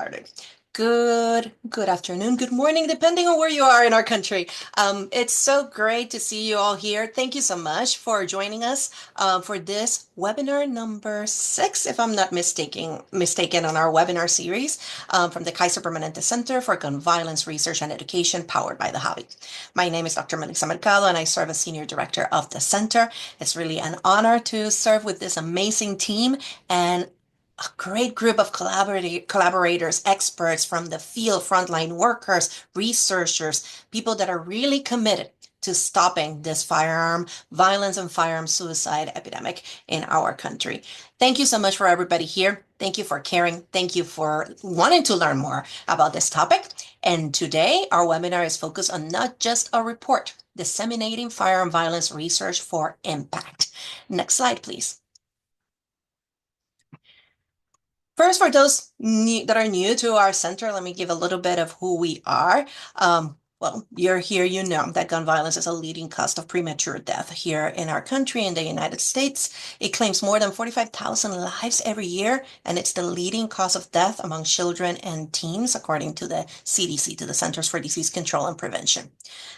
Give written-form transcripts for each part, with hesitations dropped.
Started. Good afternoon, good morning, depending on where you are in our country. It's so great to see you all here. Thank you so much for joining us for this webinar number 6, if I'm not mistaken on our webinar series from the Kaiser Permanente Center for Gun Violence Research and Education, powered by the Hobby. My name is Dr. Melissa Mercado, and I serve as Senior Director of the Center. It's really an honor to serve with this amazing team and a great group of collaborators, experts from the field, frontline workers, researchers, people that are really committed to stopping this firearm violence and firearm suicide epidemic in our country. Thank you so much for everybody here. Thank you for caring. Thank you for wanting to learn more about this topic. And today, our webinar is focused on not just a report, disseminating firearm violence research for impact. Next slide, please. First, for those that are new to our center, let me give a little bit of who we are. Well, you're here, you know that gun violence is a leading cause of premature death here in our country, in the United States. It claims more than 45,000 lives every year, and it's the leading cause of death among children and teens, according to the CDC, to the Centers for Disease Control and Prevention.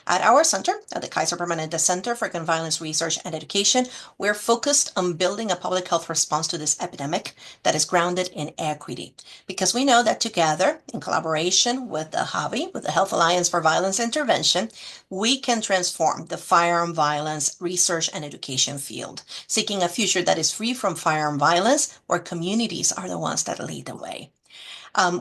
At our center, at the Kaiser Permanente Center for Gun Violence Research and Education, we're focused on building a public health response to this epidemic that is grounded in equity, because we know that together, in collaboration with the Hobby, with the Health Alliance for Violence Intervention, we can transform the firearm violence research and education field, seeking a future that is free from firearm violence, where communities are the ones that lead the way.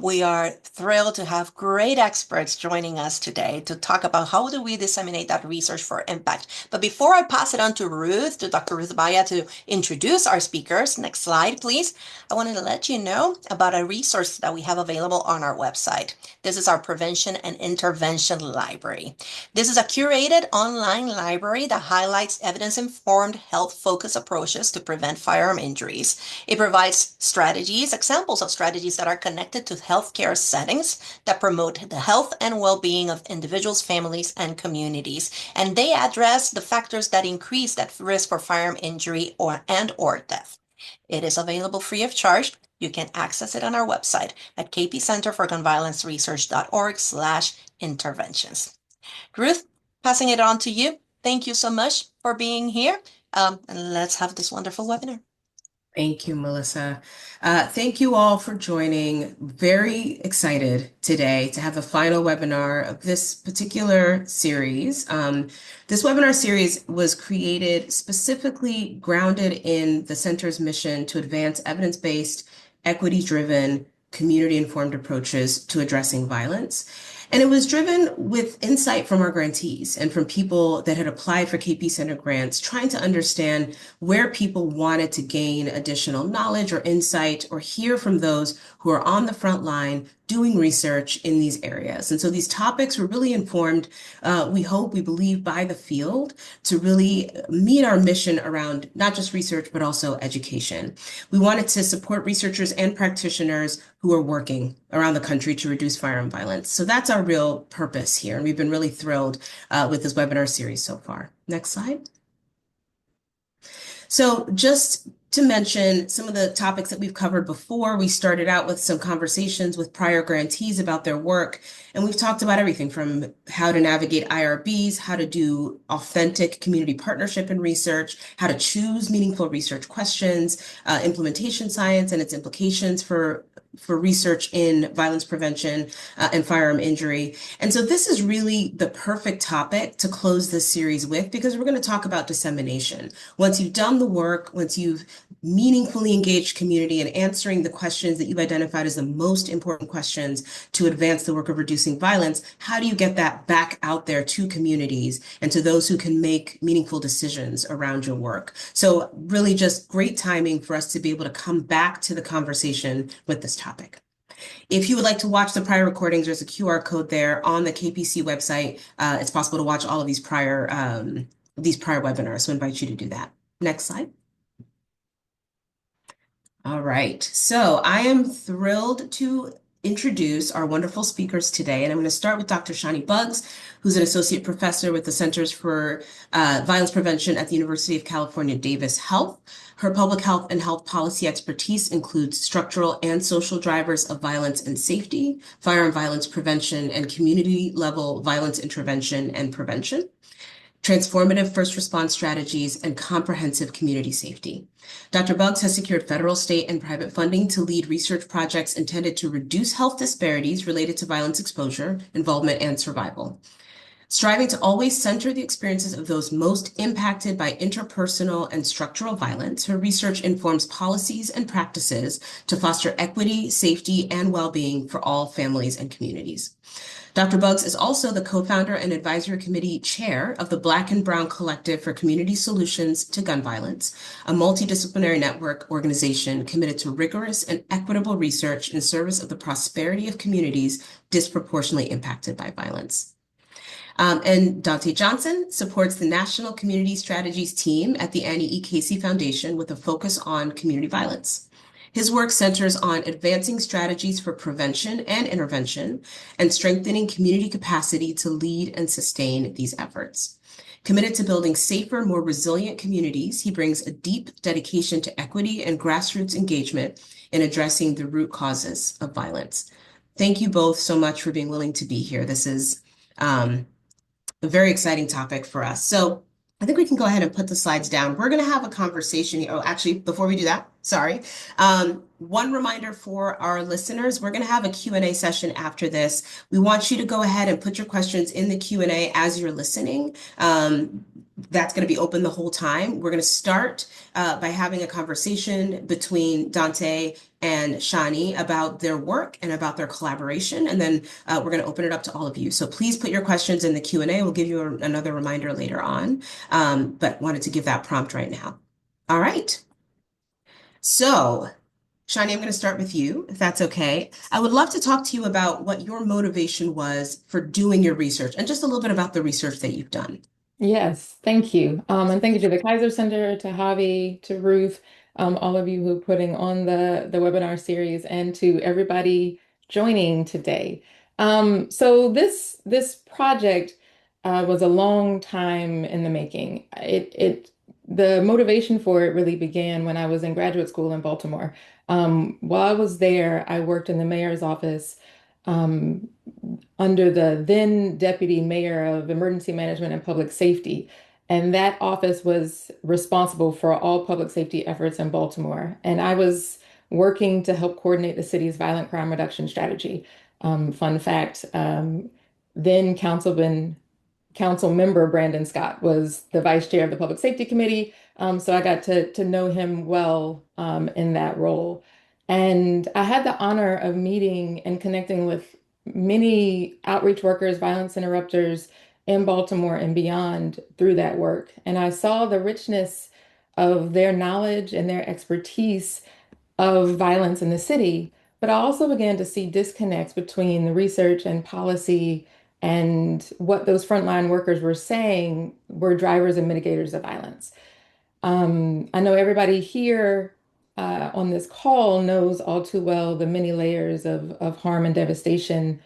We are thrilled to have great experts joining us today to talk about how do we disseminate that research for impact. But before I pass it on to Ruth, to Dr. Ruth Baya, to introduce our speakers, next slide, please. I wanted to let you know about a resource that we have available on our website. This is our Prevention and Intervention Library. This is a curated online library that highlights evidence-informed, health-focused approaches to prevent firearm injuries. It provides strategies, examples of strategies that are connected to healthcare settings that promote the health and well-being of individuals, families, and communities. And they address the factors that increase that risk for firearm injury or death. It is available free of charge. You can access it on our website at kpcenterforgunviolenceresearch.org/interventions. Ruth, passing it on to you. Thank you so much for being here. And let's have this wonderful webinar. Thank you, Melissa. Thank you all for joining. Very excited today to have the final webinar of this particular series. This webinar series was created specifically grounded in the center's mission to advance evidence-based, equity-driven, community-informed approaches to addressing violence. And it was driven with insight from our grantees and from people that had applied for KP Center grants, trying to understand where people wanted to gain additional knowledge or insight or hear from those who are on the front line doing research in these areas. And so these topics were really informed, we hope, we believe, by the field to really meet our mission around not just research, but also education. We wanted to support researchers and practitioners who are working around the country to reduce firearm violence. So that's our real purpose here. And we've been really thrilled with this webinar series so far. Next slide. So just to mention some of the topics that we've covered before, we started out with some conversations with prior grantees about their work, and we've talked about everything from how to navigate IRBs, how to do authentic community partnership and research, how to choose meaningful research questions, implementation science and its implications for research in violence prevention and firearm injury. And so this is really the perfect topic to close this series with, because we're going to talk about dissemination. Once you've done the work, once you've meaningfully engaged community in answering the questions that you've identified as the most important questions to advance the work of reducing violence, how do you get that back out there to communities and to those who can make meaningful decisions around your work? So really just great timing for us to be able to come back to the conversation with this topic. If you would like to watch the prior recordings, there's a QR code there on the KPC website. It's possible to watch all of these prior webinars, so I invite you to do that. Next slide. All right, so I am thrilled to introduce our wonderful speakers today. And I'm going to start with Dr. Shani Buggs, who's an associate professor with the Centers for Violence Prevention at the University of California, Davis Health. Her public health and health policy expertise includes structural and social drivers of violence and safety, firearm violence prevention, and community level violence intervention and prevention, transformative first response strategies, and comprehensive community safety. Dr. Buggs has secured federal, state, and private funding to lead research projects intended to reduce health disparities related to violence exposure, involvement, and survival. Striving to always center the experiences of those most impacted by interpersonal and structural violence, her research informs policies and practices to foster equity, safety, and well-being for all families and communities. Dr. Buggs is also the co-founder and advisory committee chair of the Black and Brown Collective for Community Solutions to Gun Violence, a multidisciplinary network organization committed to rigorous and equitable research in service of the prosperity of communities disproportionately impacted by violence. And Danté Johnson supports the National Community Strategies team at the Annie E. Casey Foundation with a focus on community violence. His work centers on advancing strategies for prevention and intervention and strengthening community capacity to lead and sustain these efforts. Committed to building safer, more resilient communities, he brings a deep dedication to equity and grassroots engagement in addressing the root causes of violence. Thank you both so much for being willing to be here. This is a very exciting topic for us. So I think we can go ahead and put the slides down. We're going to have a conversation here. Oh, actually, before we do that, sorry. One reminder for our listeners, we're going to have a Q&A session after this. We want you to go ahead and put your questions in the Q&A as you're listening. That's going to be open the whole time. We're going to start by having a conversation between Danté and Shani about their work and about their collaboration. And then we're going to open it up to all of you. So please put your questions in the Q&A. We'll give you another reminder later on, but wanted to give that prompt right now. All right. So Shani, I'm going to start with you, if that's okay. I would love to talk to you about what your motivation was for doing your research and just a little bit about the research that you've done. Yes, thank you. And thank you to the Kaiser Center, to Javi, to Ruth, all of you who are putting on the webinar series, and to everybody joining today. So this project was a long time in the making. The motivation for it really began when I was in graduate school in Baltimore. While I was there, I worked in the mayor's office. Um, Under the then Deputy Mayor of Emergency Management and Public Safety. And that office was responsible for all public safety efforts in Baltimore. And I was working to help coordinate the city's violent crime reduction strategy. Fun fact, then council member Brandon Scott was the vice chair of the Public Safety Committee. So I got to know him well in that role. And I had the honor of meeting and connecting with many outreach workers, violence interrupters in Baltimore and beyond through that work. And I saw the richness of their knowledge and their expertise of violence in the city, but I also began to see disconnects between the research and policy and what those frontline workers were saying were drivers and mitigators of violence. I know everybody here on this call knows all too well the many layers of harm and devastation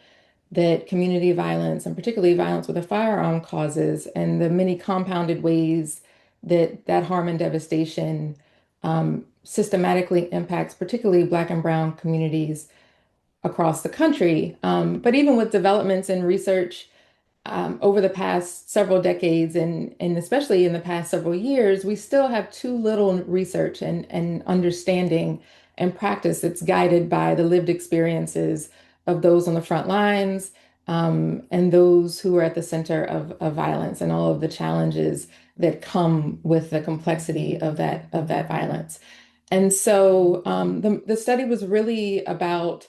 that community violence, and particularly violence with a firearm, causes, and the many compounded ways that that harm and devastation systematically impacts, particularly Black and Brown communities across the country. But even with developments in research over the past several decades and especially in the past several years, we still have too little research and understanding and practice that's guided by the lived experiences of those on the front lines and those who are at the center of violence and all of the challenges that come with the complexity of that violence. And so the study was really about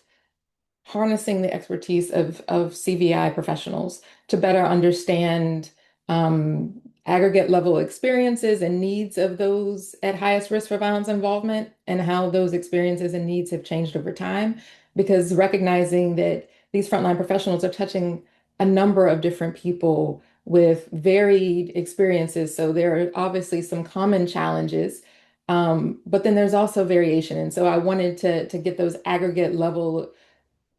harnessing the expertise of CVI professionals to better understand aggregate level experiences and needs of those at highest risk for violence involvement and how those experiences and needs have changed over time. Because recognizing that these frontline professionals are touching a number of different people with varied experiences. So there are obviously some common challenges, but then there's also variation. And so I wanted to get those aggregate level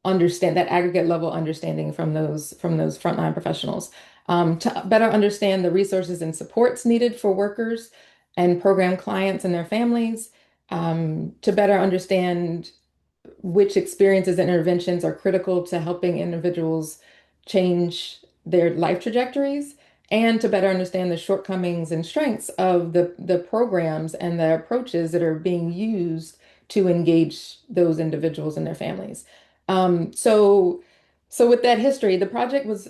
understand that aggregate level understanding from those frontline professionals, to better understand the resources and supports needed for workers and program clients and their families, to better understand which experiences and interventions are critical to helping individuals change their life trajectories, and to better understand the shortcomings and strengths of the programs and the approaches that are being used to engage those individuals and their families. Um, so, so with that history, the project was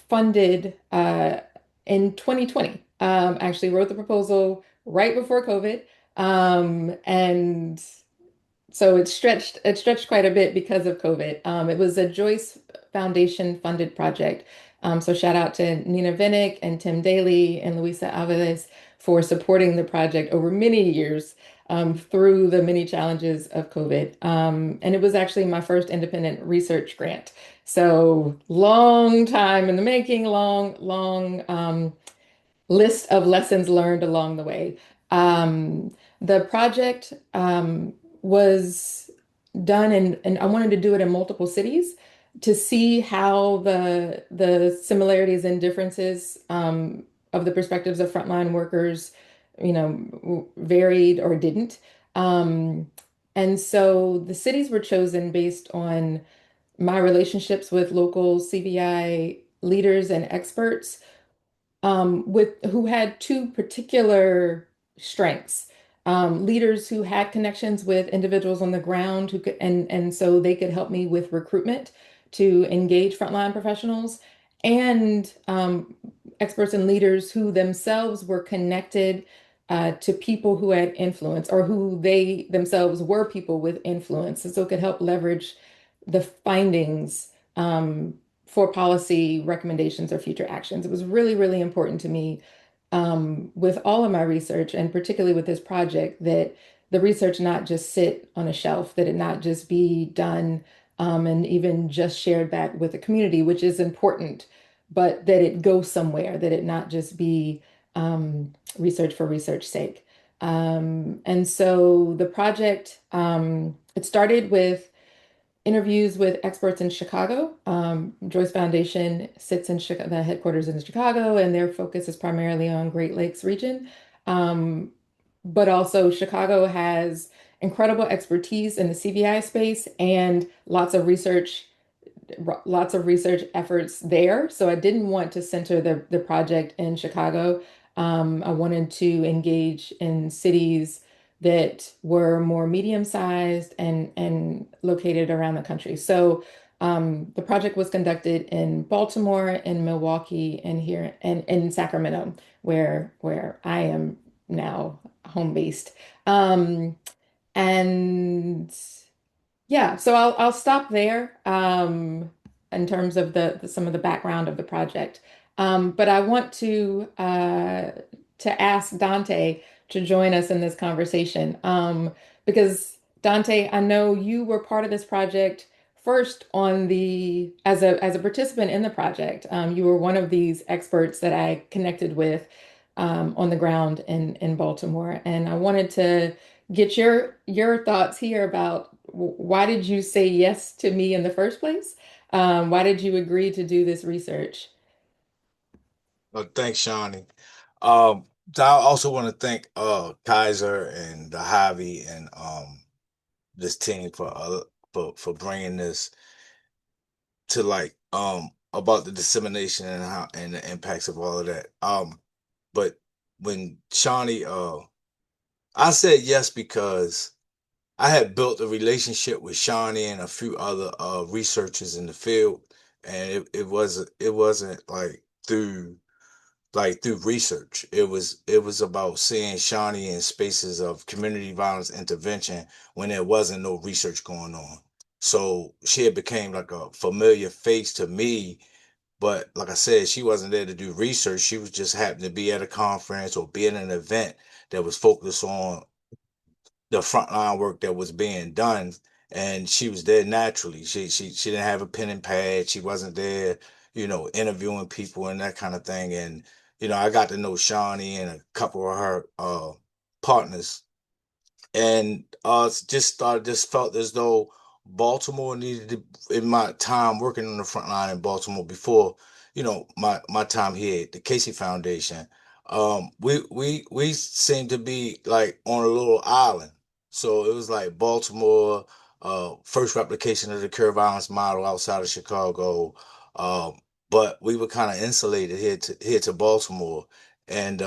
funded in 2020. Actually wrote the proposal right before COVID. And so it stretched quite a bit because of COVID. It was a Joyce Foundation funded project. So shout out to Nina Vinnick and Tim Daly and Luisa Alvarez for supporting the project over many years, through the many challenges of COVID. And it was actually my first independent research grant. So long time in the making, long, list of lessons learned along the way. The project was done and I wanted to do it in multiple cities to see how the similarities and differences of the perspectives of frontline workers, varied or didn't. Um, and so the cities were chosen based on my relationships with local CVI leaders and experts, with who had two particular strengths. Leaders who had connections with individuals on the ground who could, and so they could help me with recruitment to engage frontline professionals, and experts and leaders who themselves were connected to people who had influence, or who they themselves were people with influence, and so could help leverage the findings for policy recommendations or future actions. It was really, really important to me, with all of my research, and particularly with this project, that the research not just sit on a shelf, that it not just be done, and even just shared back with the community, which is important, but that it go somewhere, that it not just be research for research sake. And so the project, it started with interviews with experts in Chicago. Joyce Foundation sits in Chicago, the headquarters in Chicago, and their focus is primarily on Great Lakes region. Um, but also Chicago has incredible expertise in the CVI space and lots of research efforts there. So I didn't want to center the project in Chicago. I wanted to engage in cities that were more medium-sized and located around the country. So the project was conducted in Baltimore, in Milwaukee, and here and in Sacramento, where I am now home based. Um, and yeah, so I'll stop there, in terms of some of the background of the project. But I want to ask Dante to join us in this conversation, because Dante, I know you were part of this project first on the as a participant in the project. You were one of these experts that I connected with, on the ground in Baltimore, and I wanted to get your thoughts here about why did you say yes to me in the first place? Why did you agree to do this research? Thanks, Shani. So I also want to thank Kaiser and the Javi and this team for bringing this to like about the dissemination and how and the impacts of all of that. But when Shani I said yes because I had built a relationship with Shani and a few other researchers in the field, and it wasn't through research. It was about seeing Shani in spaces of community violence intervention when there wasn't no research going on. So she had became like a familiar face to me, but like I said, she wasn't there to do research. She was just happened to be at a conference or be at an event that was focused on the frontline work that was being done, and she was there naturally. She didn't have a pen and pad. She wasn't there, interviewing people and that kind of thing. And I got to know Shawnee and a couple of her partners, and just felt as though Baltimore needed to, in my time working on the front line in Baltimore before, my time here at the Casey Foundation, we seemed to be like on a little island. So it was like Baltimore, first replication of the curve violence model outside of Chicago. Um, but we were kind of insulated here to Baltimore. And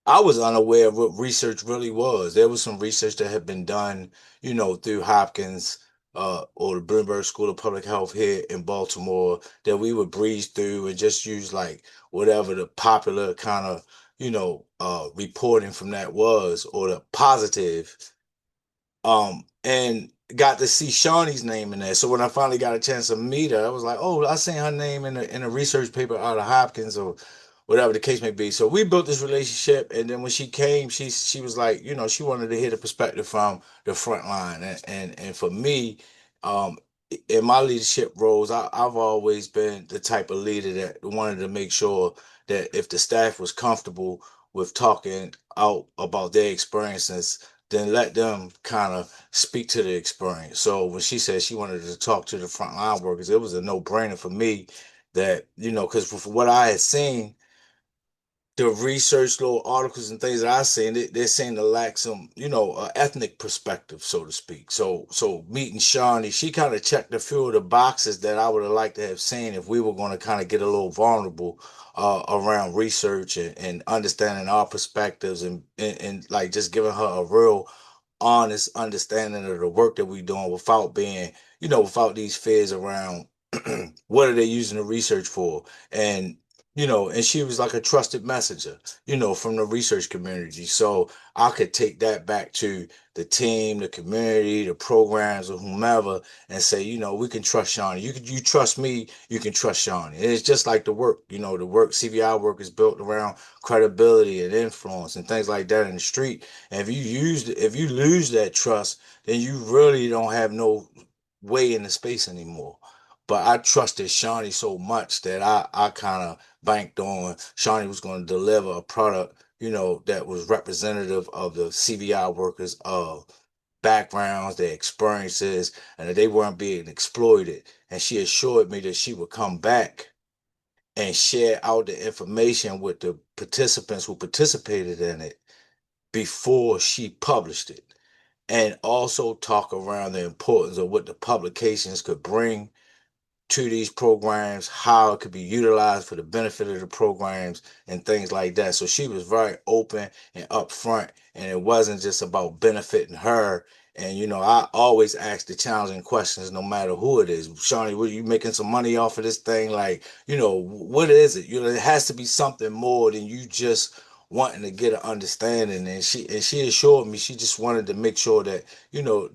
I was unaware of what research really was. There was some research that had been done, through Hopkins, or the Bloomberg School of Public Health here in Baltimore that we would breeze through and just use like whatever the popular kind of, reporting from that was, or the positive, and got to see Shawnee's name in there. So when I finally got a chance to meet her, I was like, "Oh, I seen her name in a research paper out of Hopkins or whatever the case may be." So we built this relationship, and then when she came, she was like, she wanted to hear the perspective from the front line, and for me, um, in my leadership roles, I've always been the type of leader that wanted to make sure that if the staff was comfortable with talking out about their experiences, then let them kind of speak to the experience. So when she said she wanted to talk to the frontline workers, it was a no-brainer for me that, because for what I had seen, the research, little articles and things that I seen, they seem to lack some, ethnic perspective, so to speak. So meeting Shani, she kind of checked a few of the boxes that I would have liked to have seen if we were going to kind of get a little vulnerable around research and understanding our perspectives and like just giving her a real honest understanding of the work that we're doing without being, without these fears around what are they using the research for? And and she was like a trusted messenger, from the research community. So I could take that back to the team, the community, the programs, or whomever, and say, we can trust Shawnee. You trust me, you can trust Shawnee. And it's just like the work, the work, CVI work is built around credibility and influence and things like that in the street. And if you lose that trust, then you really don't have no way in the space anymore. But I trusted Shawnee so much that I kind of banked on Shawnee was going to deliver a product, that was representative of the CVI workers' backgrounds, their experiences, and that they weren't being exploited. And she assured me that she would come back and share out the information with the participants who participated in it before she published it, and also talk around the importance of what the publications could bring to these programs, how it could be utilized for the benefit of the programs and things like that. So she was very open and upfront, and it wasn't just about benefiting her. And I always ask the challenging questions, no matter who it is. Shawnee, were you making some money off of this thing? Like, what is it? It has to be something more than you just wanting to get an understanding. And she assured me she just wanted to make sure that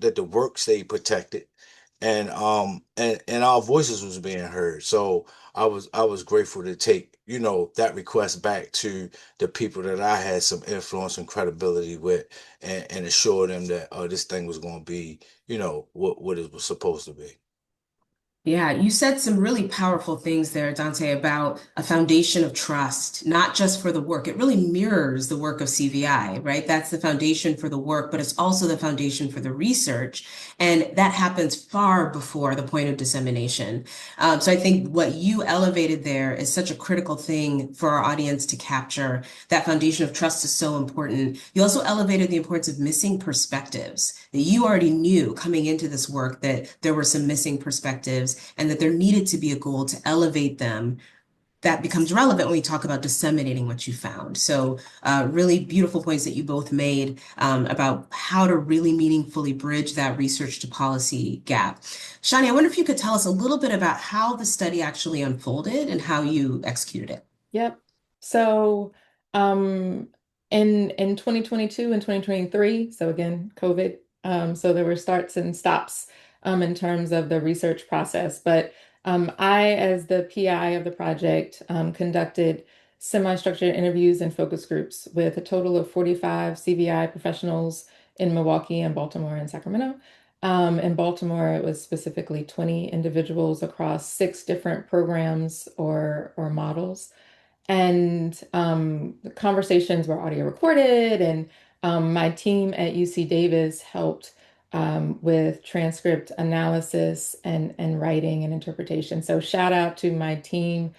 that the work stayed protected, and our voices was being heard. So I was grateful to take that request back to the people that I had some influence and credibility with, and assure them that this thing was going to be what it was supposed to be. Yeah, you said some really powerful things there, Dante, about a foundation of trust, not just for the work. It really mirrors the work of CVI, right? That's the foundation for the work, but it's also the foundation for the research. And that happens far before the point of dissemination. So I think what you elevated there is such a critical thing for our audience to capture. That foundation of trust is so important. You also elevated the importance of missing perspectives, that you already knew coming into this work that there were some missing perspectives and that there needed to be a goal to elevate them. That becomes relevant when we talk about disseminating what you found. So, really beautiful points that you both made about how to really meaningfully bridge that research to policy gap. Shani, I wonder if you could tell us a little bit about how the study actually unfolded and how you executed it. Yep. So, um, in 2022 and 2023, so again, COVID, so there were starts and stops in terms of the research process. But I, as the PI of the project, conducted semi-structured interviews and focus groups with a total of 45 CVI professionals in Milwaukee and Baltimore and Sacramento. In Baltimore, it was specifically 20 individuals across 6 different programs or models. And the conversations were audio recorded, and my team at UC Davis helped with transcript analysis and writing and interpretation. So shout out to my team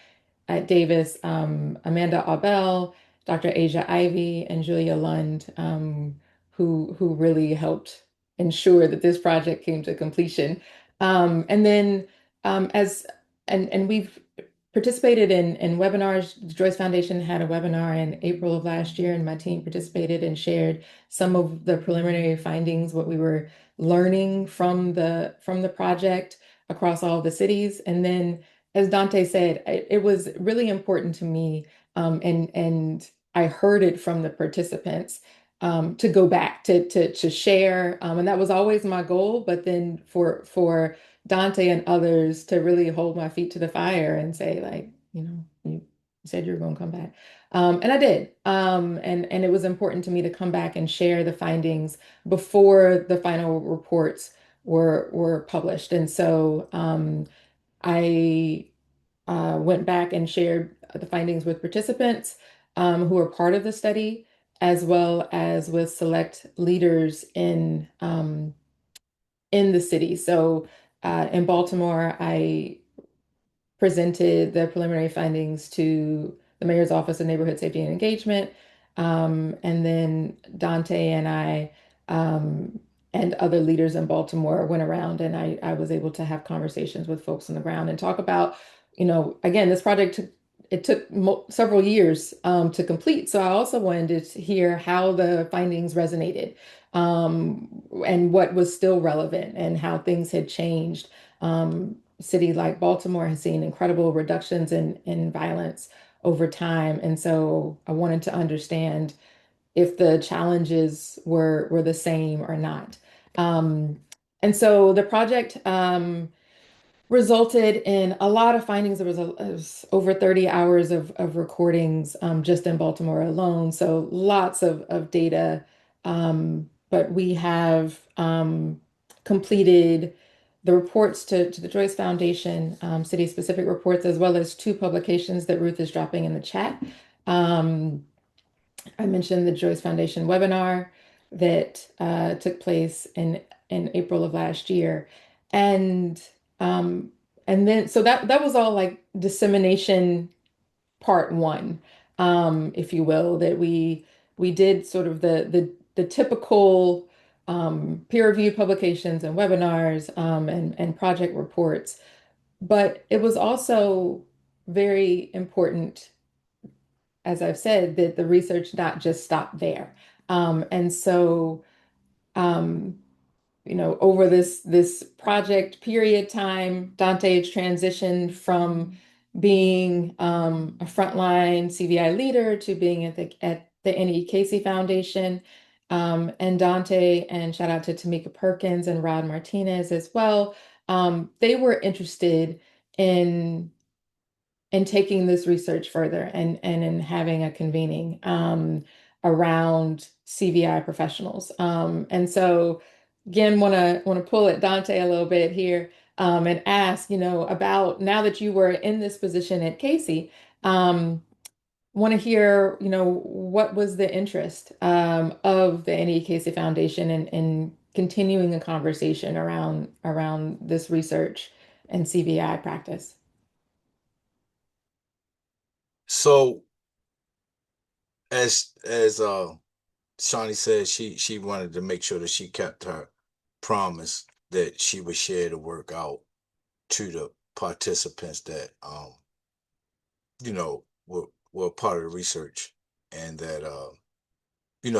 at Davis, Amanda Abel, Dr. Asia Ivy, and Julia Lund, who really helped ensure that this project came to completion. And then as and we've participated in webinars. The Joyce Foundation had a webinar in April of last year, and my team participated and shared some of the preliminary findings, what we were learning from the project across all the cities. And then, as Dante said, it was really important to me, and I heard it from the participants, to go back to share, and that was always my goal. But then for Dante and others to really hold my feet to the fire and say, like, you said you were going to come back. And I did. And it was important to me to come back and share the findings before the final reports were published. And so I went back and shared the findings with participants who were part of the study, as well as with select leaders in the city. So in Baltimore, I presented the preliminary findings to the Mayor's Office of Neighborhood Safety and Engagement. And then Dante and I and other leaders in Baltimore went around, and I was able to have conversations with folks on the ground and talk about, again, this project took several years to complete. So I also wanted to hear how the findings resonated, and what was still relevant and how things had changed. City like Baltimore has seen incredible reductions in violence over time. And so I wanted to understand if the challenges were the same or not. Um, and so the project resulted in a lot of findings. It was over 30 hours of recordings, just in Baltimore alone. So lots of data. But we have completed the reports to the Joyce Foundation, city-specific reports, as well as two publications that Ruth is dropping in the chat. Um, I mentioned the Joyce Foundation webinar that took place in April of last year, and um, and then so that was all like dissemination part one, if you will, that we did sort of the typical peer-reviewed publications and webinars, and project reports, but it was also very important, as I've said, that the research not just stop there. And so, um, over this project period time, Dante had transitioned from being a frontline CVI leader to being at the Annie Casey Foundation. And Dante, and shout out to Tamika Perkins and Rod Martinez as well. They were interested in taking this research further, and in having a convening around CVI professionals. And so again, want to pull at Dante a little bit here, and ask, about, now that you were in this position at Casey, want to hear, what was the interest of the Annie Casey Foundation in continuing a conversation around this research and CVI practice. So as Shani said, she wanted to make sure that she kept her promise that she would share the work out to the participants that were part of the research, and that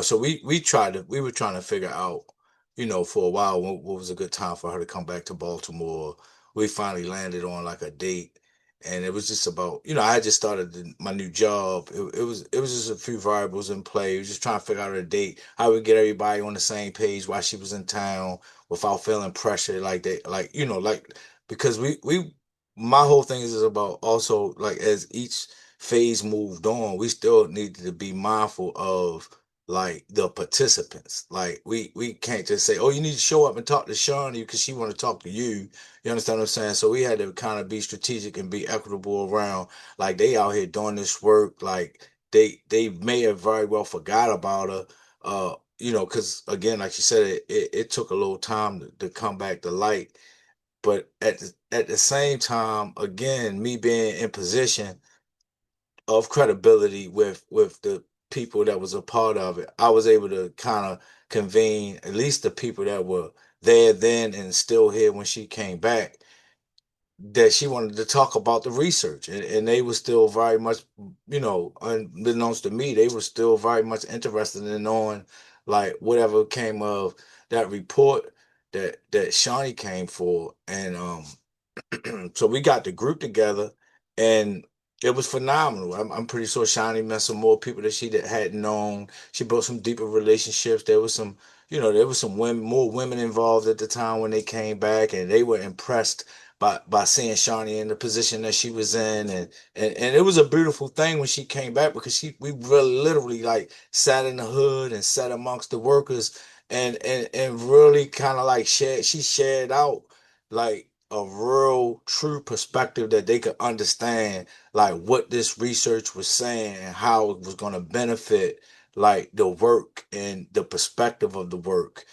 so we were trying to figure out, for a while, what was a good time for her to come back to Baltimore. We finally landed on like a date, and it was just about, I had just started my new job. It was just a few variables in play. We was just trying to figure out a date, how we get everybody on the same page while she was in town without feeling pressure, like that, like because we my whole thing is about, also, like, as each phase moved on, we still needed to be mindful of, like, the participants. Like, we can't just say, "Oh, you need to show up and talk to Shani because she want to talk to you." You understand what I'm saying? So we had to kind of be strategic and be equitable around, like, they out here doing this work. Like, they may have very well forgot about her. because again, like you said, it took a little time to come back to light. But at the same time, again, me being in position of credibility with the people that was a part of it, I was able to kind of convene at least the people that were there then and still here when she came back, that she wanted to talk about the research, and they were still very much, unbeknownst to me, they were still very much interested in knowing like whatever came of that report that Shani came for. And so we got the group together, and it was phenomenal. I'm pretty sure Shani met some more people that she hadn't known. She built some deeper relationships. There was some women, more women involved at the time when they came back, and they were impressed by seeing Shani in the position that she was in, and it was a beautiful thing when she came back, because we really literally like sat in the hood and sat amongst the workers, and really kind of like shared out like a real true perspective that they could understand like what this research was saying and how it was going to benefit like the work and the perspective of the work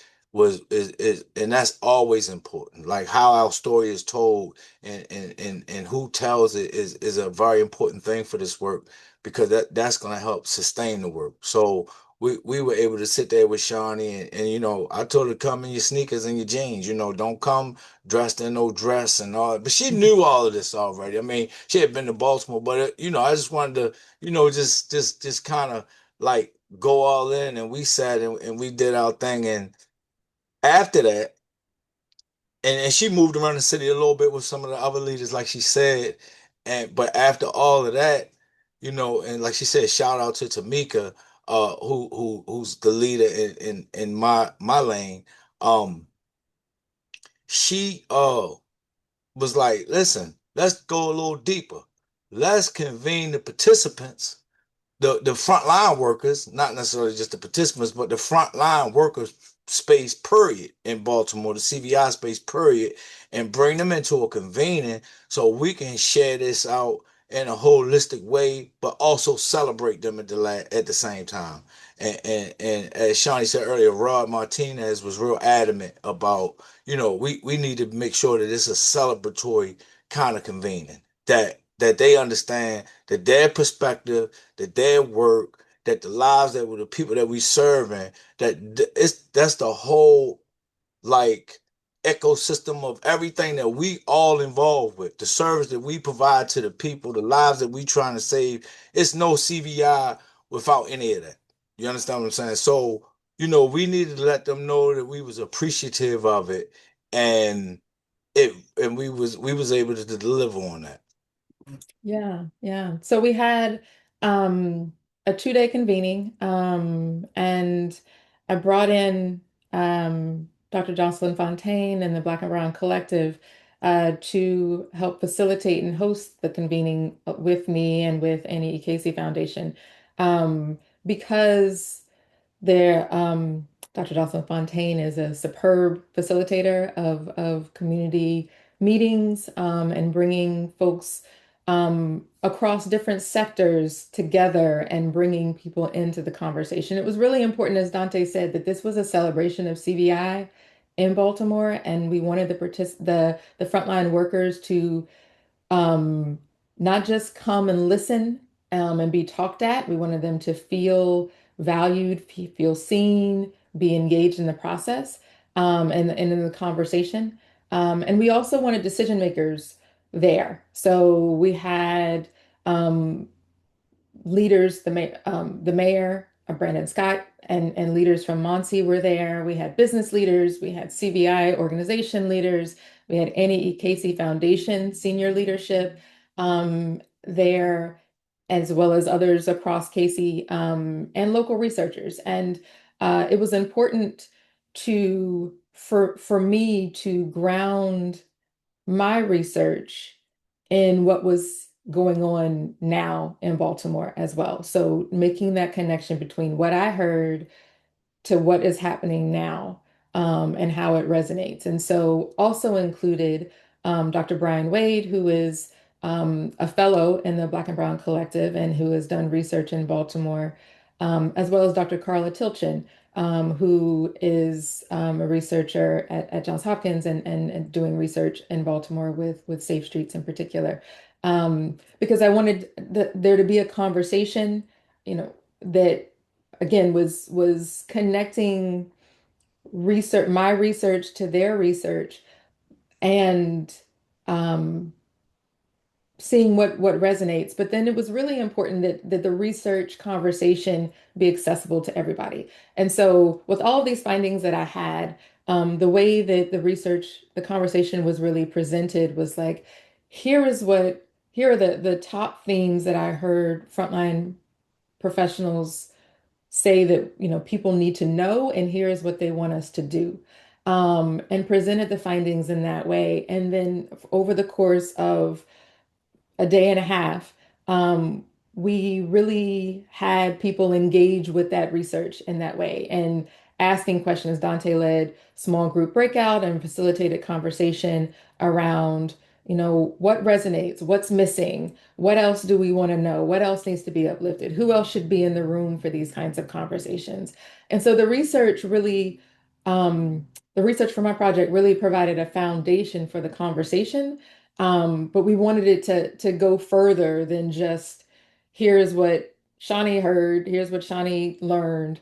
is, and that's always important. Like how our story is told, and who tells it is a very important thing for this work, because that's going to help sustain the work. So we were able to sit there with Shawnee, and I told her, come in your sneakers and your jeans, don't come dressed in no dress and all. But she knew all of this already. I mean, she had been to Baltimore, but I just wanted to, just kind of like go all in, and we sat and we did our thing. And after that, and she moved around the city a little bit with some of the other leaders, like she said. And but after all of that, and like she said, shout out to Tamika, who's the leader in my lane. Um, she was like, listen, let's go a little deeper. Let's convene the participants, the frontline workers, not necessarily just the participants, but the frontline workers space period in Baltimore, the CVI space period, and bring them into a convening so we can share this out in a holistic way, but also celebrate them at the same time. And as Shawnee said earlier, Rod Martinez was real adamant about, we need to make sure that it's a celebratory kind of convening, that they understand that their perspective, that their work, that the lives that were the people that we serving, that's the whole like ecosystem of everything that we all involved with, the service that we provide to the people, the lives that we trying to save. It's no CVI without any of that. You understand what I'm saying? So, we needed to let them know that we was appreciative of it, and we was able to deliver on that. Yeah, yeah. So we had a 2-day convening, and I brought in Dr. Jocelyn Fontaine and the Black and Brown Collective to help facilitate and host the convening with me and with Annie E. Casey Foundation, because there, Dr. Jocelyn Fontaine is a superb facilitator of community meetings, and bringing folks across different sectors together and bringing people into the conversation. It was really important, as Dante said, that this was a celebration of CVI in Baltimore, and we wanted the frontline workers to um, not just come and listen and be talked at. We wanted them to feel valued, feel seen, be engaged in the process, and in the conversation. And we also wanted decision makers there. So we had um, leaders, the mayor, Brandon Scott, and leaders from Muncie were there. We had business leaders, we had CVI organization leaders, we had Annie E. Casey Foundation senior leadership there, as well as others across Casey, and local researchers. And it was important for me to ground my research in what was going on now in Baltimore as well. So making that connection between what I heard to what is happening now, and how it resonates. And so also included Dr. Brian Wade, who is a fellow in the Black and Brown Collective and who has done research in Baltimore, as well as Dr. Carla Tilchin, who is a researcher at Johns Hopkins and doing research in Baltimore with Safe Streets in particular. Because I wanted there to be a conversation, that again was connecting my research to their research and um, seeing what resonates. But then it was really important that the research conversation be accessible to everybody. And so with all of these findings that I had, the way that the conversation was really presented was like, here are the top themes that I heard frontline professionals say that, people need to know, and here's what they want us to do. And presented the findings in that way. And then over the course of a day and a half, we really had people engage with that research in that way and asking questions. Danté led small group breakout and facilitated conversation around, what resonates, what's missing, what else do we want to know, what else needs to be uplifted, who else should be in the room for these kinds of conversations. And so the research for my project really provided a foundation for the conversation, but we wanted it to go further than just here's what Shani heard, here's what Shani learned,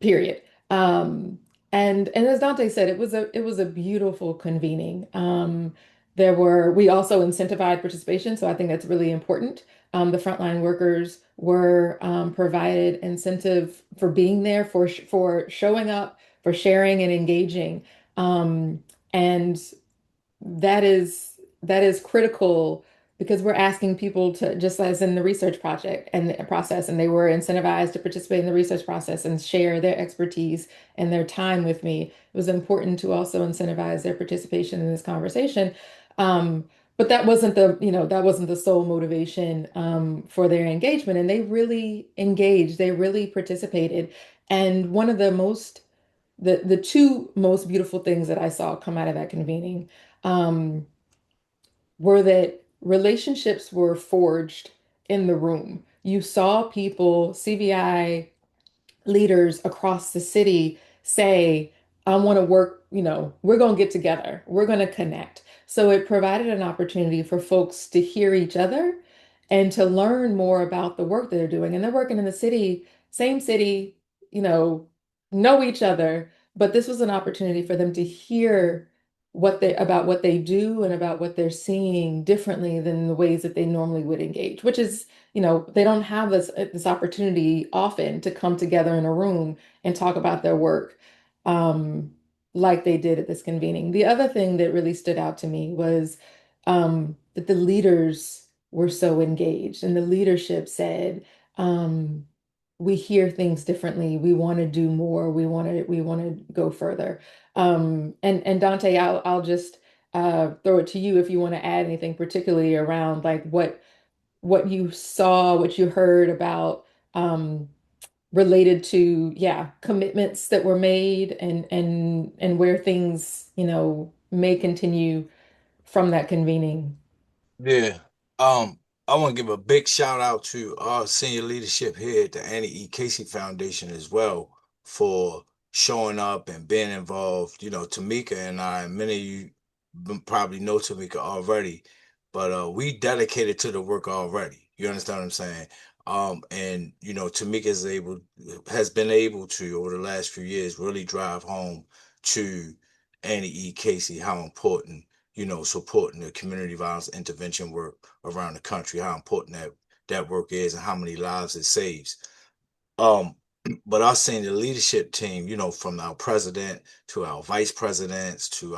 period. And as Dante said, it was a beautiful convening. We also incentivized participation, so I think that's really important. The frontline workers were provided incentive for being there, for showing up, for sharing and engaging. And that is critical because we're asking people to, just as in the research project and the process, and they were incentivized to participate in the research process and share their expertise and their time with me. It was important to also incentivize their participation in this conversation. But that wasn't the sole motivation for their engagement. And they really engaged, they really participated. And one of the two most beautiful things that I saw come out of that convening um, were that relationships were forged in the room. You saw people, CVI leaders across the city say, I want to work, we're going to get together, we're going to connect. So it provided an opportunity for folks to hear each other and to learn more about the work that they're doing. And they're working in the city, same city, you know each other, but this was an opportunity for them to hear about what they do and about what they're seeing differently than the ways that they normally would engage, which is, they don't have this opportunity often to come together in a room and talk about their work, um, like they did at this convening. The other thing that really stood out to me was that the leaders were so engaged, and the leadership said, "We hear things differently. We want to do more. We want to go further." And Dante, I'll just throw it to you if you want to add anything particularly around like what you saw, what you heard about related to, yeah, commitments that were made and where things, may continue from that convening. Yeah. Um, I want to give a big shout out to our senior leadership here at the Annie E. Casey Foundation as well for showing up and being involved. Tamika and I, many of you probably know Tamika already, but we dedicated to the work already. You understand what I'm saying? And Tamika has been able to over the last few years really drive home to Annie E. Casey how important supporting the community violence intervention work around the country, how important that work is and how many lives it saves. Um, but our senior leadership team, from our president to our vice presidents to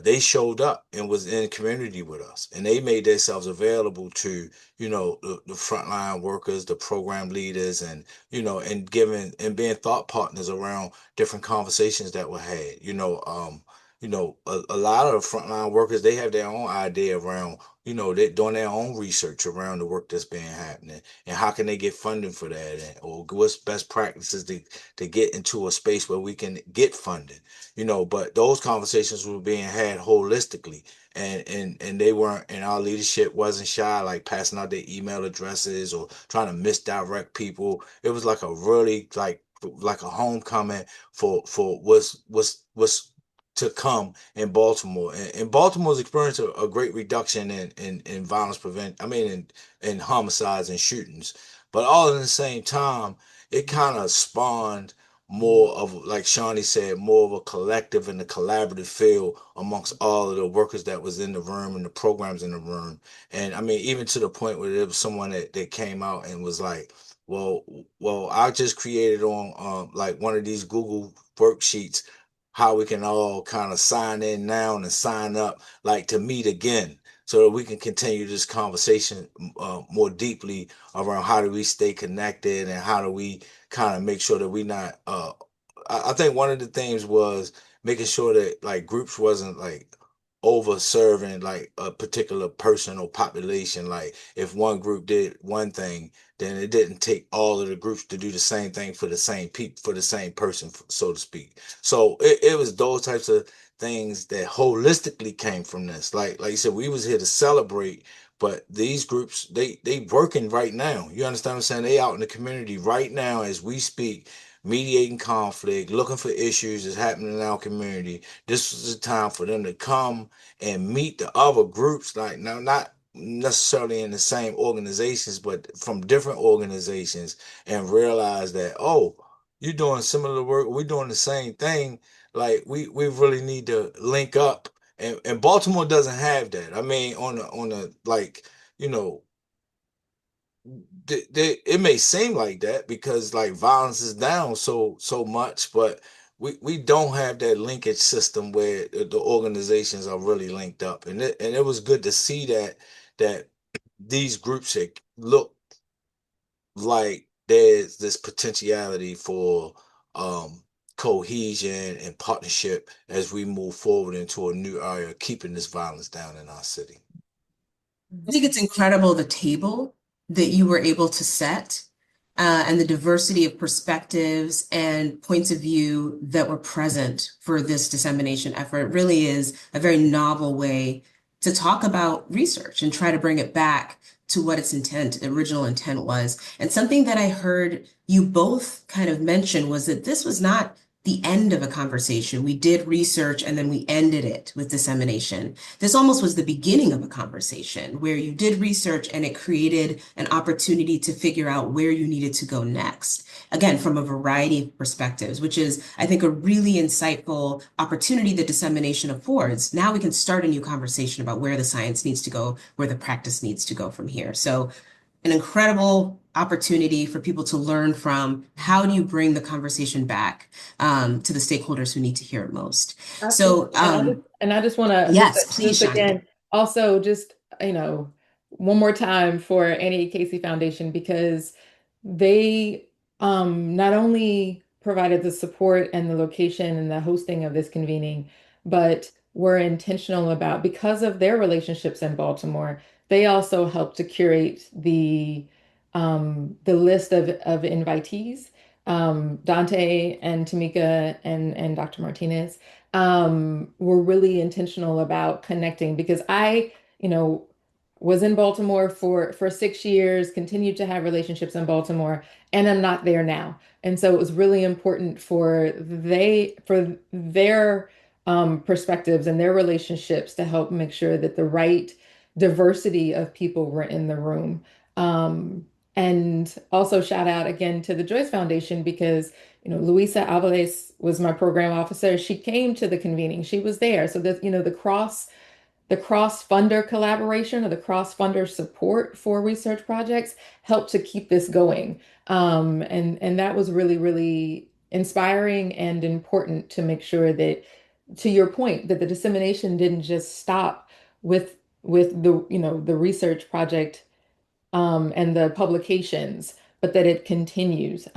they showed up and was in community with us, and they made themselves available to, the frontline workers, the program leaders, and and giving and being thought partners around different conversations that were had. a lot of the frontline workers, they have their own idea around, they're doing their own research around the work that's being happening, and how can they get funding for that, or what's best practices to get into a space where we can get funding, but those conversations were being had holistically, and they weren't, and our leadership wasn't shy, like passing out their email addresses or trying to misdirect people. It was like a really like a homecoming for what's to come in Baltimore. And Baltimore's experienced a great reduction in violence prevent I mean in homicides and shootings. But all at the same time, it kind of spawned more of, like Shani said, more of a collective and a collaborative feel amongst all of the workers that was in the room and the programs in the room. And I mean, even to the point where there was someone that came out and was like, well, I just created on like one of these Google worksheets how we can all kind of sign in now and sign up, like to meet again, so that we can continue this conversation more deeply around how do we stay connected, and how do we kind of make sure that we not. I think one of the things was making sure that like groups wasn't like over serving like a particular person or population. Like if one group did one thing, then it didn't take all of the groups to do the same thing for the same people, for the same person, so to speak. So it was those types of things that holistically came from this. Like you said, we was here to celebrate, but these groups, they working right now. You understand what I'm saying? They out in the community right now as we speak, mediating conflict, looking for issues that's happening in our community. This was the time for them to come and meet the other groups, like now not necessarily in the same organizations, but from different organizations, and realize that, oh, you're doing similar work, we're doing the same thing. Like we really need to link up. And Baltimore doesn't have that. I mean, on the like, you know, it may seem like that because like violence is down so much, but we don't have that linkage system where the organizations are really linked up, and it was good to see that these groups that look like there's this potentiality for um cohesion and partnership as we move forward into a new area, keeping this violence down in our city. I think it's incredible the table that you were able to set, and the diversity of perspectives and points of view that were present for this dissemination effort. It really is a very novel way to talk about research and try to bring it back to what its original intent was. And something that I heard you both kind of mention was that this was not the end of a conversation. We did research and then we ended it with dissemination. This almost was the beginning of a conversation where you did research and it created an opportunity to figure out where you needed to go next. Again, from a variety of perspectives, which is, I think, a really insightful opportunity that dissemination affords. Now we can start a new conversation about where the science needs to go, where the practice needs to go from here. So an incredible opportunity for people to learn from how do you bring the conversation back to the stakeholders who need to hear it most. So Absolutely. And I just want to yes, please, just Shani. again also just one more time for Annie Casey Foundation, because they not only provided the support and the location and the hosting of this convening, but were intentional about, because of their relationships in Baltimore, they also helped to curate the list of invitees. Dante and Tamika and Dr. Martinez were really intentional about connecting, because you know, was in Baltimore for 6 years, continued to have relationships in Baltimore, and I'm not there now. And so it was really important for their perspectives and their relationships to help make sure that the right diversity of people were in the room. And also shout out again to the Joyce Foundation, because Luisa Alvarez was my program officer. She came to the convening. She was there. So that the cross funder collaboration or the cross funder support for research projects helped to keep this going. And that was really, really inspiring and important to make sure that, to your point, that the dissemination didn't just stop with the research project and the publications, but that it continues.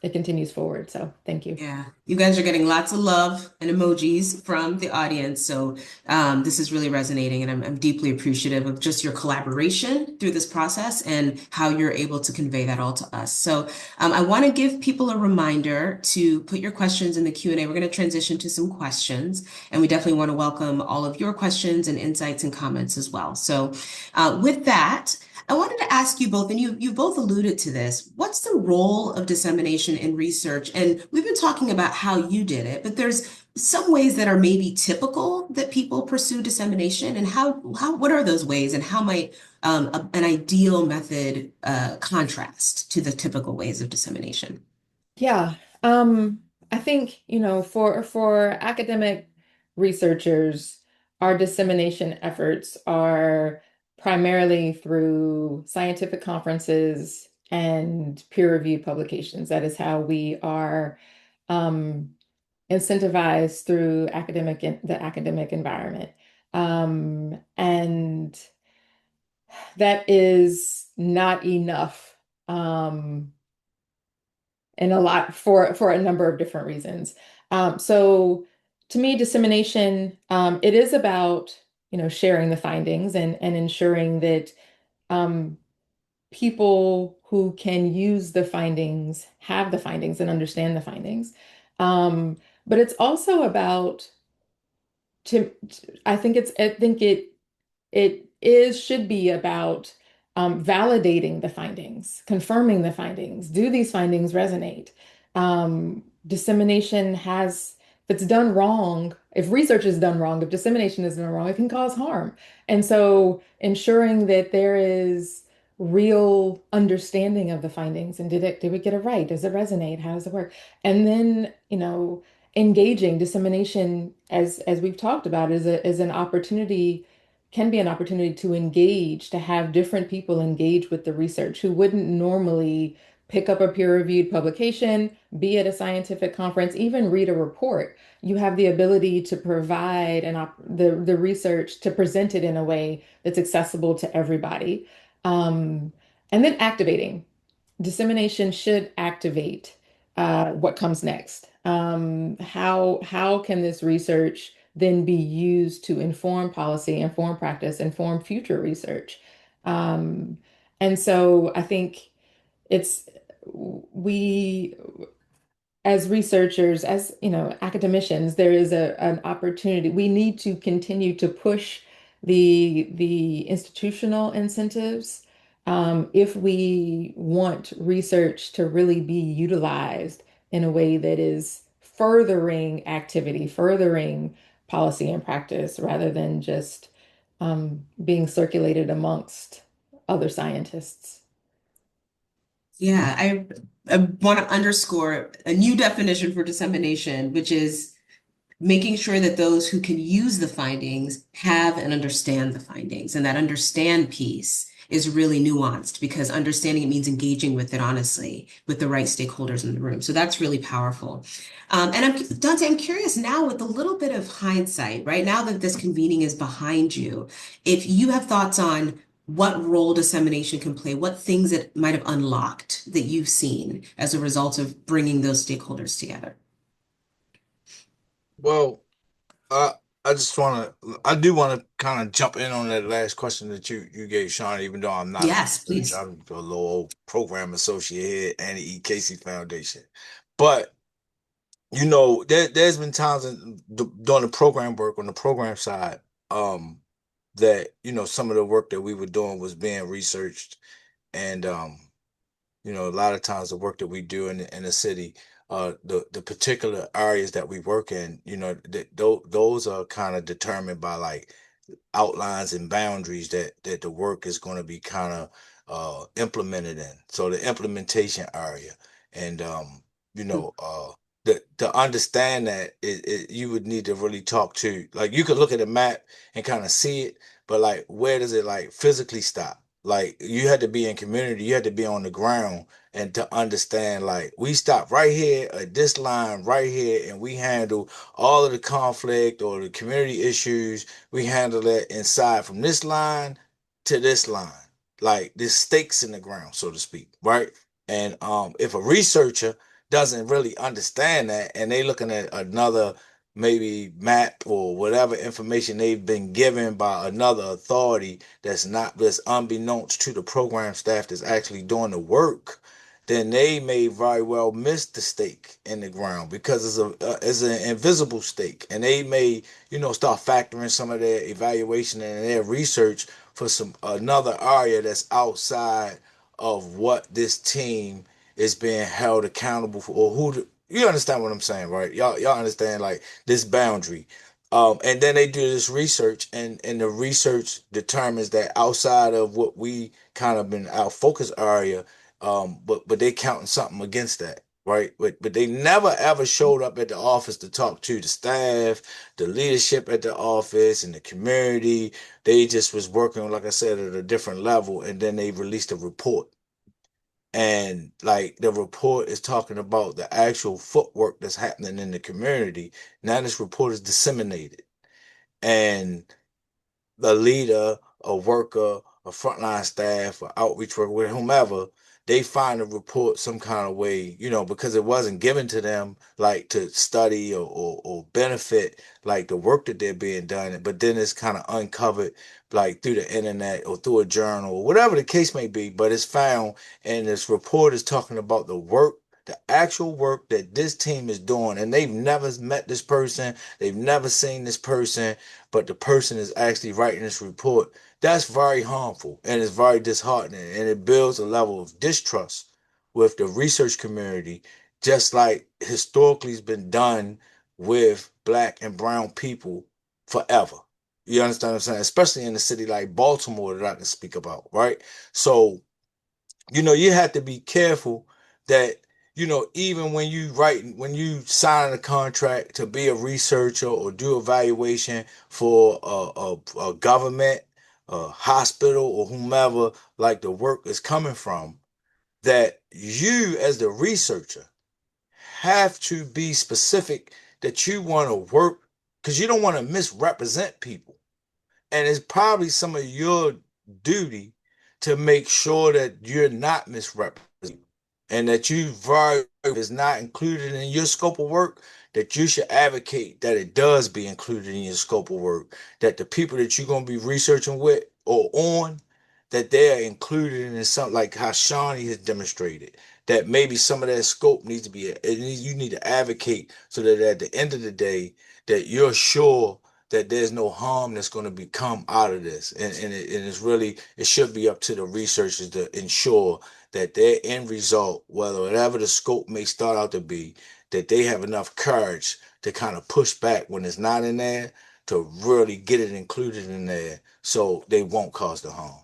it continues forward. So thank you. Yeah, you guys are getting lots of love and emojis from the audience. So this is really resonating, and I'm deeply appreciative of just your collaboration through this process and how you're able to convey that all to us. So I want to give people a reminder to put your questions in the Q&A. We're going to transition to some questions, and we definitely want to welcome all of your questions and insights and comments as well. So with that, I wanted to ask you both, and you both alluded to this. What's the role of dissemination in research? And we've been talking about how you did it, but there's some ways that are maybe typical that people pursue dissemination, and how what are those ways, and how might an ideal method contrast to the typical ways of dissemination? Yeah. I think, for academic researchers, our dissemination efforts are primarily through scientific conferences and peer-reviewed publications. That is how we are um, incentivized through the academic environment. And that is not enough. And a lot for a number of different reasons. So to me, dissemination, it is about, sharing the findings and ensuring that um, people who can use the findings have the findings and understand the findings. But it's also about I think should be about validating the findings, confirming the findings. Do these findings resonate? Dissemination has, if it's done wrong, if research is done wrong, if dissemination is done wrong, it can cause harm. And so ensuring that there is real understanding of the findings, and did we get it right? Does it resonate? How does it work? And then, engaging dissemination, as we've talked about, is an opportunity, can be an opportunity to engage, to have different people engage with the research who wouldn't normally pick up a peer-reviewed publication, be at a scientific conference, even read a report. You have the ability to provide the research, to present it in a way that's accessible to everybody. Um, and then activating. Dissemination should activate what comes next. How can this research then be used to inform policy, inform practice, inform future research? Um, and so I think it's we as researchers, as academicians, there is an opportunity. We need to continue to push the institutional incentives if we want research to really be utilized in a way that is furthering activity, furthering policy and practice, rather than just being circulated amongst other scientists. Yeah, I want to underscore a new definition for dissemination, which is making sure that those who can use the findings have and understand the findings. And that understand piece is really nuanced, because understanding it means engaging with it honestly, with the right stakeholders in the room. So that's really powerful. And Dante, I'm curious now, with a little bit of hindsight, right now that this convening is behind you, if you have thoughts on what role dissemination can play, what things it might have unlocked that you've seen as a result of bringing those stakeholders together. Well, I I do want to kind of jump in on that last question that you gave, Sean, even though I'm not a Yes, researcher, please. I'm a little old program associate head, Annie E. Casey Foundation. But there's been times doing the program work on the program side, um, that some of the work that we were doing was being researched, and a lot of times the work that we do in the city, the particular areas that we work in, those are kind of determined by like outlines and boundaries that the work is going to be kind of implemented in. So the implementation area, and you know, to understand that you would need to really talk to, like, you could look at a map and kind of see it, but like where does it like physically stop? Like you had to be in community, you had to be on the ground and to understand, like, we stop right here at this line right here, and we handle all of the conflict or the community issues. We handle that inside from this line to this line. Like there's stakes in the ground, so to speak, right? And if a researcher doesn't really understand that, and they looking at another maybe map or whatever information they've been given by another authority that's unbeknownst to the program staff that's actually doing the work, then they may very well miss the stake in the ground because it's an invisible stake, and they may start factoring some of their evaluation and their research for some another area that's outside of what this team is being held accountable for, or you understand what I'm saying, right? Y'all understand like this boundary. And then they do this research, and the research determines that outside of what we kind of been our focus area, but they counting something against that, right? But they never ever showed up at the office to talk to the staff, the leadership at the office, and the community. They just was working, like I said, at a different level, and then they released a report. And like the report is talking about the actual footwork that's happening in the community. Now this report is disseminated. And the leader, a worker, a frontline staff, or outreach worker, with whomever, they find a report some kind of way, because it wasn't given to them like to study or benefit like the work that they're being done. But then it's kind of uncovered like through the internet or through a journal or whatever the case may be. But it's found, and this report is talking about the work, the actual work that this team is doing, and they've never met this person, they've never seen this person, but the person is actually writing this report. That's very harmful and it's very disheartening, and it builds a level of distrust with the research community, just like historically has been done with black and brown people forever. You understand what I'm saying? Especially in a city like Baltimore that I can speak about, right? So you have to be careful that, even when you sign a contract to be a researcher or do evaluation for a government, a hospital, or whomever, like the work is coming from, that you as the researcher have to be specific that you want to work, because you don't want to misrepresent people. And it's probably some of your duty to make sure that you're not misrepresented and that is not included in your scope of work, that you should advocate that it does be included in your scope of work, that the people that you're going to be researching with or on, that they are included in something like how Shani has demonstrated, that maybe some of that scope needs to be, you need to advocate so that at the end of the day, that you're sure that there's no harm that's going to become out of this. And it's really, it should be up to the researchers to ensure that their end result, whatever the scope may start out to be, that they have enough courage to kind of push back when it's not in there, to really get it included in there so they won't cause the harm.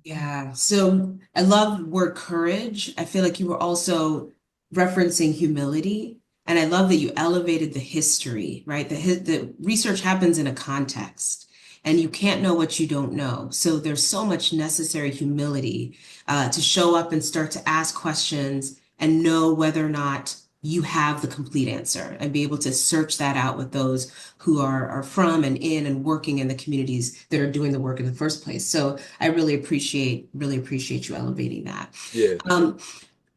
Yeah, so I love the word courage. I feel like you were also referencing humility. And I love that you elevated the history, right? The research happens in a context, and you can't know what you don't know. So there's so much necessary humility to show up and start to ask questions and know whether or not you have the complete answer and be able to search that out with those who are from and in and working in the communities that are doing the work in the first place. So I really appreciate you elevating that. Yeah.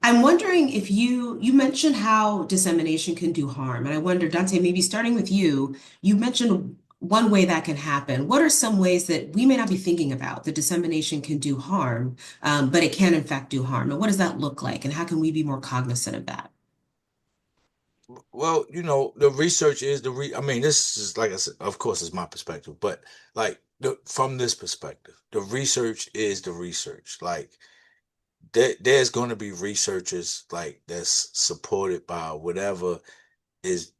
I'm wondering if you mentioned how dissemination can do harm, and I wonder, Danté, maybe starting with you, you mentioned one way that can happen. What are some ways that we may not be thinking about that dissemination can do harm, but it can in fact do harm? And what does that look like, and how can we be more cognizant of that? Well, the research is I mean, this is, like I said, of course, it's my perspective, but like from this perspective, the research is the research. Like there's going to be researchers like that's supported by whatever is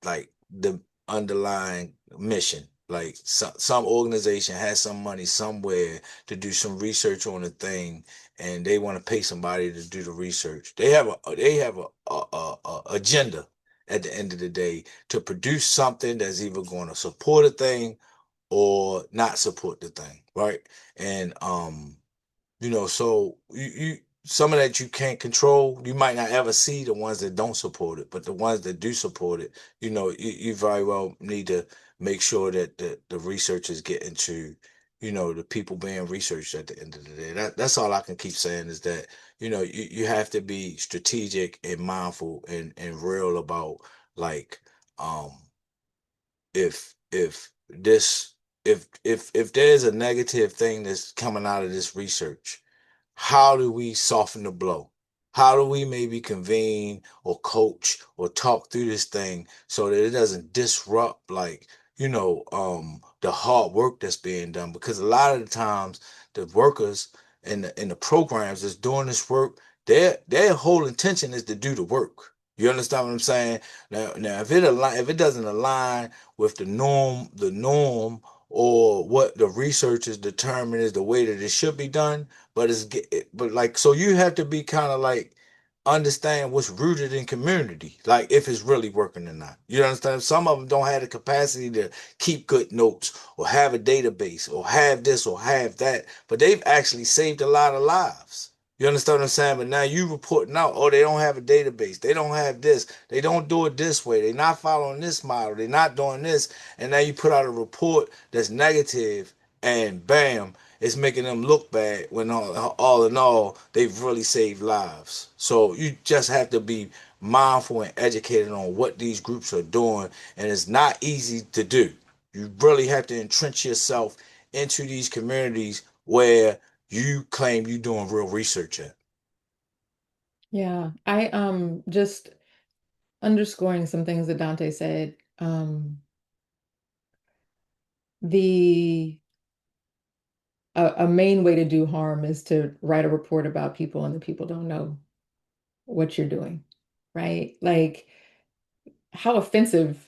like the underlying mission. Like some organization has some money somewhere to do some research on a thing, and they want to pay somebody to do the research. They have a agenda at the end of the day to produce something that's either going to support a thing or not support the thing, right? And so you some of that you can't control. You might not ever see the ones that don't support it, but the ones that do support it, you very well need to make sure that the researchers get into, the people being researched at the end of the day. That's all I can keep saying is that, you have to be strategic and mindful and real about, like, um if this if there's a negative thing that's coming out of this research, how do we soften the blow? How do we maybe convene or coach or talk through this thing so that it doesn't disrupt, like, the hard work that's being done? Because a lot of the times the workers and the programs that's doing this work, their whole intention is to do the work. You understand what I'm saying? Now, if it doesn't align with the norm, or what the researchers determine is the way that it should be done, but like, so you have to be kind of like understand what's rooted in community, like if it's really working or not. You understand? Some of them don't have the capacity to keep good notes or have a database or have this or have that, but they've actually saved a lot of lives. You understand what I'm saying? But now you reporting out, oh, they don't have a database, they don't have this, they don't do it this way, they're not following this model, they're not doing this, and now you put out a report that's negative, and bam, it's making them look bad when all in all, they've really saved lives. So you just have to be mindful and educated on what these groups are doing, and it's not easy to do. You really have to entrench yourself into these communities where you claim you're doing real research at. Yeah, I just underscoring some things that Dante said. The a main way to do harm is to write a report about people and the people don't know what you're doing, right? Like, how offensive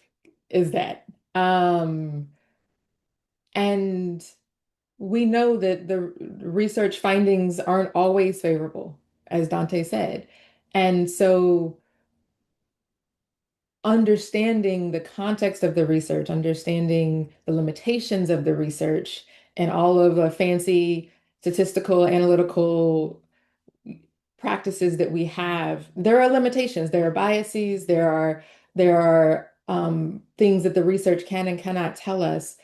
is that? And we know that the research findings aren't always favorable, as Dante said. And so understanding the context of the research, understanding the limitations of the research, and all of the fancy statistical, analytical practices that we have, there are limitations, there are biases, there are things that the research can and cannot tell us.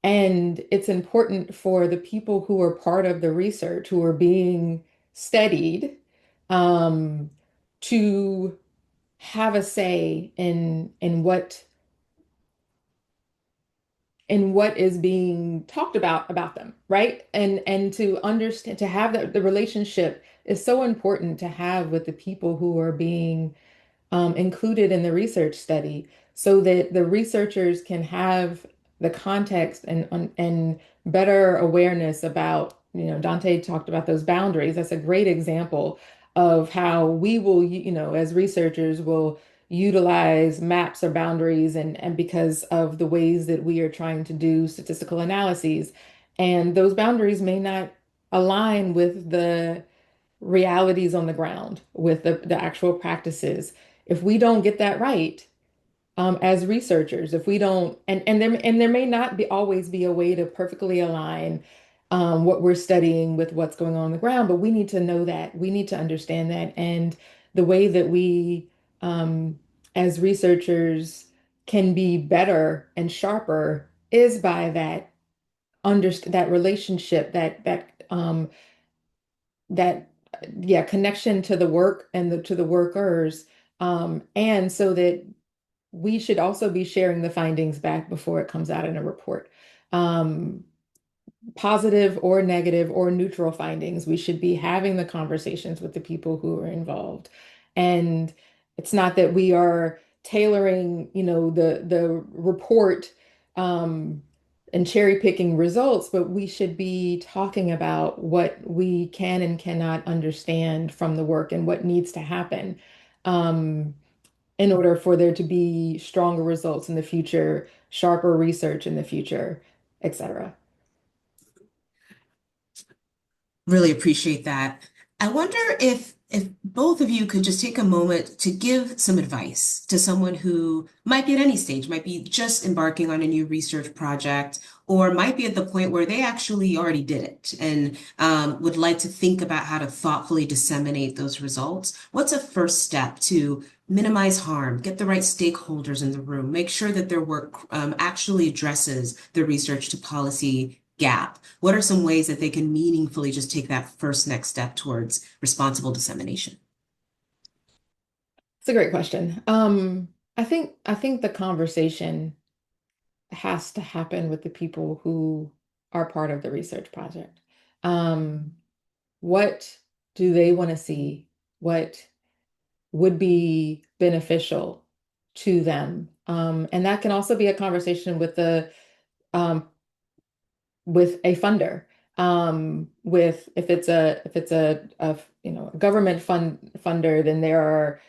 And it's important for the people who are part of the research, who are being studied, um, to have a say in what is being talked about them, right? And to understand, to have that, the relationship is so important to have with the people who are being included in the research study, so that the researchers can have the context and better awareness about, Dante talked about those boundaries. That's a great example of how we will, as researchers will utilize maps or boundaries, and because of the ways that we are trying to do statistical analyses, and those boundaries may not align with the realities on the ground, with the actual practices. If we don't get that right, as researchers, if we don't, and there may not be always be a way to perfectly align what we're studying with what's going on the ground, but we need to know that, we need to understand that, and the way that we, um, as researchers, can be better and sharper is by that relationship, that yeah, connection to the work and to the workers, and so that we should also be sharing the findings back before it comes out in a report. um, Positive or negative or neutral findings, we should be having the conversations with the people who are involved. And it's not that we are tailoring, the report, um, and cherry picking results, but we should be talking about what we can and cannot understand from the work and what needs to happen, um, in order for there to be stronger results in the future, sharper research in the future, etc. Really appreciate that. I wonder if both of you could just take a moment to give some advice to someone who might be at any stage, might be just embarking on a new research project, or might be at the point where they actually already did it and would like to think about how to thoughtfully disseminate those results. What's a first step to minimize harm, get the right stakeholders in the room, make sure that their work actually addresses the research to policy gap? What are some ways that they can meaningfully just take that first next step towards responsible dissemination? It's a great question. I think the conversation has to happen with the people who are part of the research project. Um, what do they want to see? What would be beneficial to them? And that can also be a conversation um, with a funder. With if it's a a government funder, then there are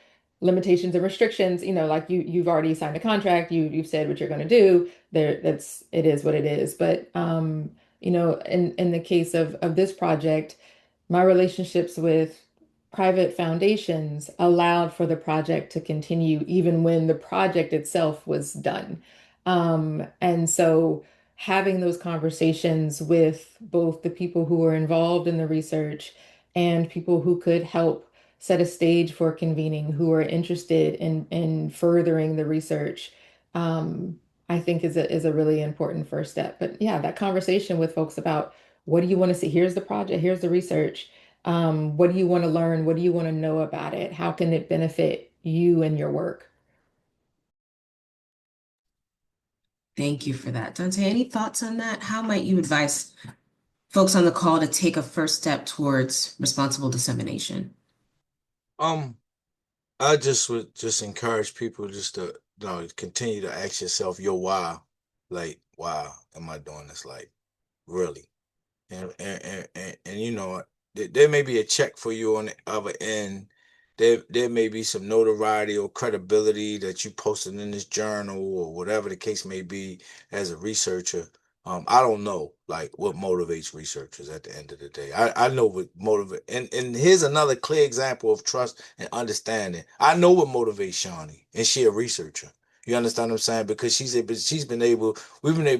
limitations and restrictions. Like you've already signed a contract. You've said what you're going to do. It is what it is. But in the case of this project, my relationships with private foundations allowed for the project to continue even when the project itself was done. And so having those conversations with both the people who were involved in the research and people who could help set a stage for convening, who are interested in furthering the research, I think is a really important first step. But yeah, that conversation with folks about what do you want to see? Here's the project, here's the research. What do you want to learn? What do you want to know about it? How can it benefit you and your work? Thank you for that. Dante, any thoughts on that? How might you advise folks on the call to take a first step towards responsible dissemination? Um, I just would just encourage people just to continue to ask yourself your why. Like, why am I doing this? Like, really? And there may be a check for you on the other end. There may be some notoriety or credibility that you posted in this journal or whatever the case may be as a researcher. I don't know like what motivates researchers at the end of the day. I know what motivate and here's another clear example of trust and understanding. I know what motivates Shani, and she a researcher. You understand what I'm saying? Because we've been able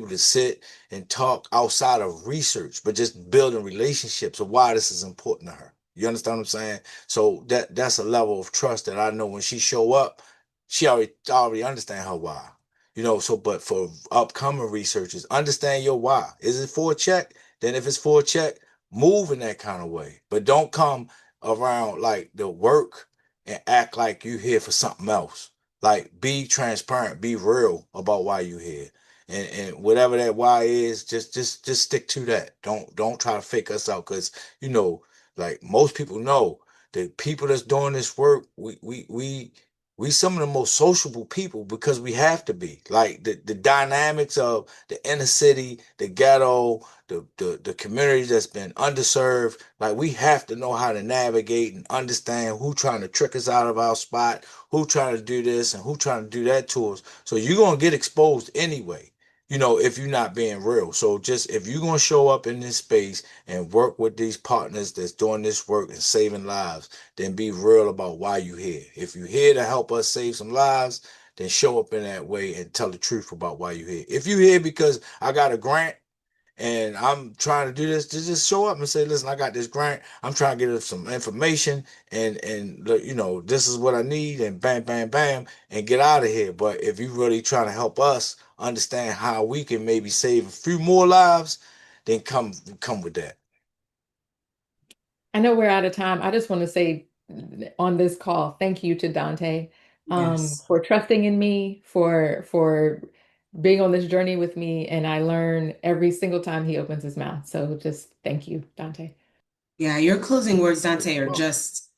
to sit and talk outside of research, but just building relationships of why this is important to her. You understand what I'm saying? So that's a level of trust that I know when she show up, she already understand her why. So but for upcoming researchers, understand your why. Is it for a check? Then if it's for a check, move in that kind of way. But don't come around like the work and act like you here for something else. Like be transparent, be real about why you here. And whatever that why is, just stick to that. Don't try to fake us out because you know, like most people know, the people that's doing this work, we some of the most sociable people because we have to be. Like the dynamics of the inner city, the ghetto, the community that's been underserved, like we have to know how to navigate and understand who trying to trick us out of our spot, who trying to do this and who trying to do that to us. So you're gonna get exposed anyway, if you're not being real. So just if you're gonna show up in this space and work with these partners that's doing this work and saving lives, then be real about why you here. If you're here to help us save some lives, then show up in that way and tell the truth about why you're here. If you're here because I got a grant and I'm trying to do this, just show up and say, listen, I got this grant. I'm trying to get us some information and this is what I need and bam, bam, bam, and get out of here. But if you really trying to help us understand how we can maybe save a few more lives, then come with that. I know we're out of time. I just want to say on this call, thank you to Dante, Yes. for trusting in me, for being on this journey with me, and I learn every single time he opens his mouth. So just thank you, Dante. Yeah, your closing words, Dante, are just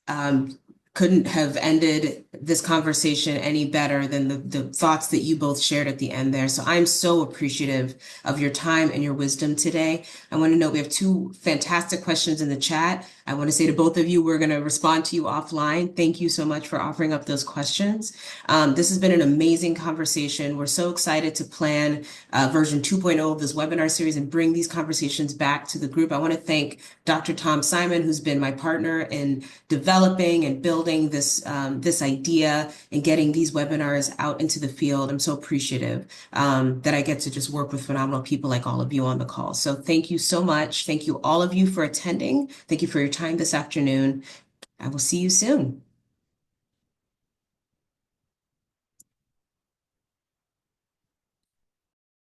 couldn't have ended this conversation any better than the thoughts that you both shared at the end there. So I'm so appreciative of your time and your wisdom today. I want to note we have two fantastic questions in the chat. I want to say to both of you, we're going to respond to you offline. Thank you so much for offering up those questions. This has been an amazing conversation. We're so excited to plan version 2.0 of this webinar series and bring these conversations back to the group. I want to thank Dr. Tom Simon, who's been my partner in developing and building this idea and getting these webinars out into the field. I'm so appreciative that I get to just work with phenomenal people like all of you on the call. So thank you so much. Thank you all of you for attending. Thank you for your time this afternoon. I will see you soon.